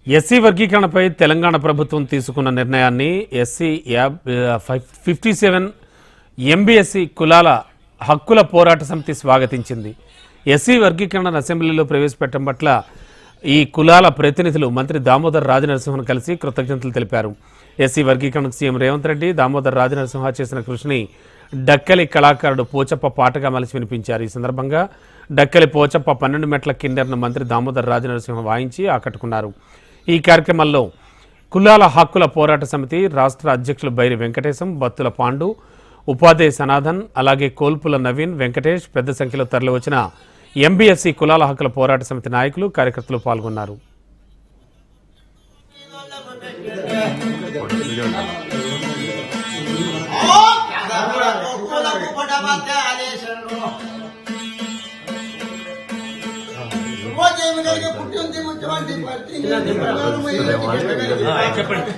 SC వర్గీకరణపై Telangana ప్రభుత్వం తీసుకున్న నిర్ణయాన్ని ఎస్సీ 57 ఎంబీఎస్సీ కులాల హక్కుల పోరాట సమితి స్వాగతించింది. ఎస్సీ వర్గీకరణను అసెంబ్లీలో ప్రవేశపెట్టడం పట్ల ఈ కులాల ప్రతినిధులు మంత్రి దామోదర్ రాజనరసింహను కలిసి కృతజ్ఞతలు తెలిపారు. ఎస్సీ వర్గీకరణకు సీఎం రేవంత్ రెడ్డి, దామోదర్ రాజనరసింహ చేసిన కృషిని డక్కలి కళాకారుడు పోచప్ప పాటగా మలిచి వినిపించారు. ఈ సందర్భంగా డక్కలి పోచప్ప 12 మెట్ల కిన్నెరను మంత్రి దామోదర్ రాజనరసింహ వాయించి ఆకట్టుకున్నారు. ఈ కార్యక్రమంలో కులాల హక్కుల పోరాట సమితి రాష్ట్ర అధ్యక్షులు బైరి వెంకటేశం, బత్తుల పాండు, ఉపాధ్యాయ సనాథన్, అలాగే కోల్పుల నవీన్, వెంకటేష్, పెద్ద సంఖ్యలో తరలివచ్చిన ఎంబీఎస్సీ కులాల హక్కుల పోరాట సమితి నాయకులు, కార్యకర్తలు పాల్గొన్నారు. చెప్పండి